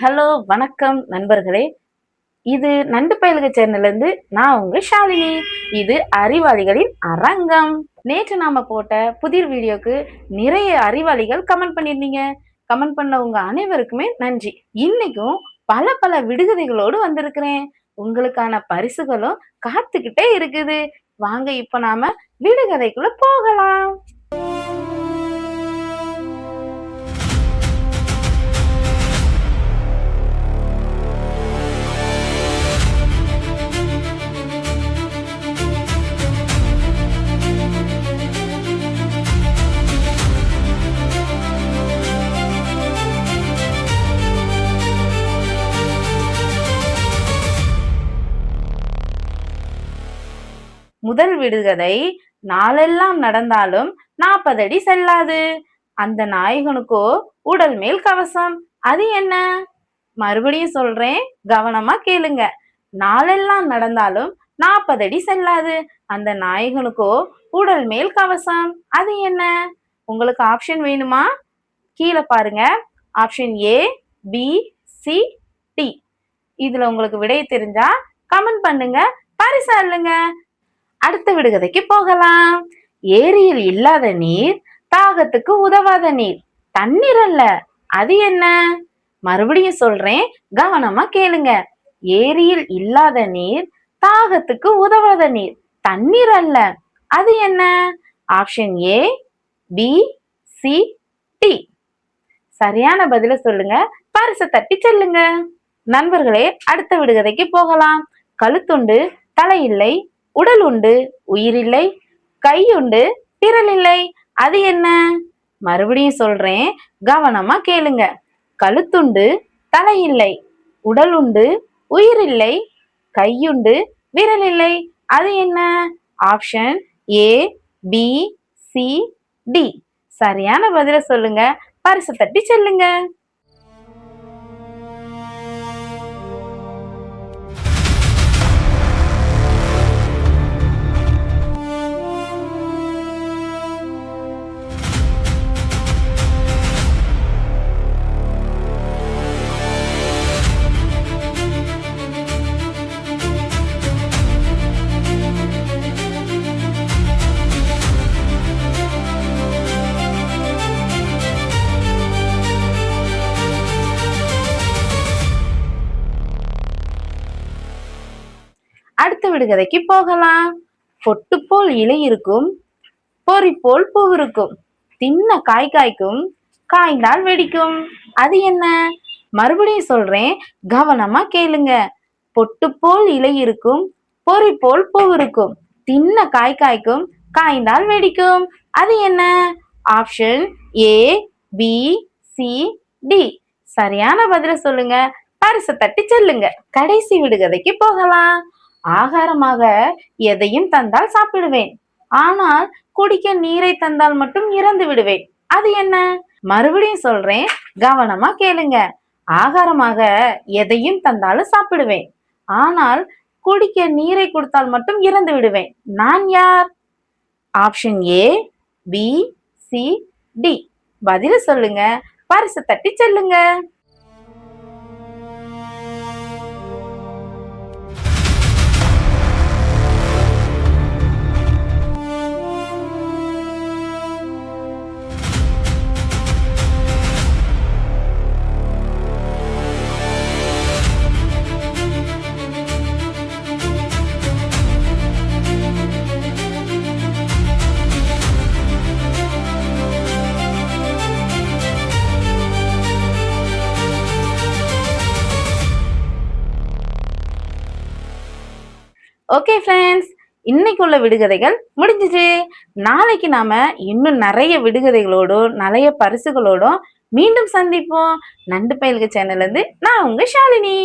Hello வணக்கம் நண்பர்களே. இது நண்டு பயலுக சேனல்ல இருந்து நான் உங்க ஷாலினி. இது அறிவாளிகளின் அரங்கம். நேற்று நாம போட்ட புதிர் வீடியோக்கு நிறைய அறிவாளிகள் கமெண்ட் பண்ணிருந்தீங்க. கமெண்ட் பண்ண உங்க அனைவருக்குமே நன்றி. இன்னைக்கும் பல பல விடுகதைகளோடு வந்திருக்கிறேன். உங்களுக்கான பரிசுகளும் காத்துக்கிட்டே இருக்குது. வாங்க இப்ப நாம விடுகதைக்குள்ள போகலாம். முதல் விடுகதை, நாளெல்லாம் நடந்தாலும் 40 அடி செல்லாது, அந்த நாயகனுக்கோ உடல் மேல் கவசம், அது என்ன? மறுபடியும் சொல்றேன், கவனமா கேளுங்க. நாளெல்லாம் நடந்தாலும் 40 அடி செல்லாது, அந்த நாயகனுக்கோ உடல் மேல் கவசம், அது என்ன? உங்களுக்கு ஆப்ஷன் வேணுமா? கீழே பாருங்க. Option A, B, C, D. இதுல உங்களுக்கு விடை தெரிஞ்சா கமெண்ட் பண்ணுங்க, பரிசு அள்ளுங்க. அடுத்த விடுகதைக்கு போகலாம். ஏரியில் இல்லாத நீர், தாகத்துக்கு உதவாத நீர், தண்ணீர் அல்ல, அது என்ன? மறுபடியும் சொல்றேன், கவனமா கேளுங்க. ஏரியில் இல்லாத நீர், தாகத்துக்கு உதவாத நீர், தண்ணீர் அல்ல, அது என்ன? Option A, B, C, D. சரியான பதில சொல்லுங்க, பரிசு தட்டி செல்லுங்க. நண்பர்களே, அடுத்த விடுகதைக்கு போகலாம். கழுத்துண்டு, தலை இல்லை, உடல் உண்டு, உயிரில்லை, கையுண்டு, விரல் இல்லை, அது என்ன? மறுபடியும் சொல்றேன், கவனமா கேளுங்க. கழுத்துண்டு, தலை இல்லை, உடல் உண்டு, உயிரில்லை, கையுண்டு, விரல் இல்லை, அது என்ன? Option A, B, C, D. சரியான பதில சொல்லுங்க, பரிசு தட்டி செல்லுங்க. அடுத்த விடுகதைக்கு போகலாம். பொட்டு போல் இலை இருக்கும், பொறி போல் பூ இருக்கும், தின்ன காய் காய்க்கும், காய்ந்தால் வெடிக்கும், அது என்ன? மறுபடியும் சொல்றேன், கவனமா கேளுங்க. பொட்டு போல் இலை இருக்கும், பொறி போல் பூ இருக்கும், தின்ன காய் காய்க்கும், காய்ந்தால் வெடிக்கும், அது என்ன? Option A, B, C, D. சரியான பதில சொல்லுங்க, பரிசு தட்டி செல்லுங்க. கடைசி விடுகதைக்கு போகலாம். ஆகாரமாக எதையும் தந்தால் சாப்பிடுவேன், ஆனால் குடிக்க நீரை தந்தால் மட்டும் இறந்து விடுவேன், அது என்ன? மறுபடியும் சொல்றேன், கவனமா கேளுங்க. ஆகாரமாக எதையும் தந்தாலும் சாப்பிடுவேன், ஆனால் குடிக்க நீரை கொடுத்தால் மட்டும் இறந்து விடுவேன், நான் யார்? Option A, B, C, D. பதில சொல்லுங்க, பரிசு தட்டி செல்லுங்க. ஓகே ஃப்ரெண்ட்ஸ், இன்னைக்குள்ள விடுகதைகள் முடிஞ்சிச்சு. நாளைக்கு நாம இன்னும் நிறைய விடுகதைகளோடும் நிறைய பரிசுகளோடும் மீண்டும் சந்திப்போம். நண்டு பயலுக சேனல்ல இருந்து நான் உங்க ஷாலினி.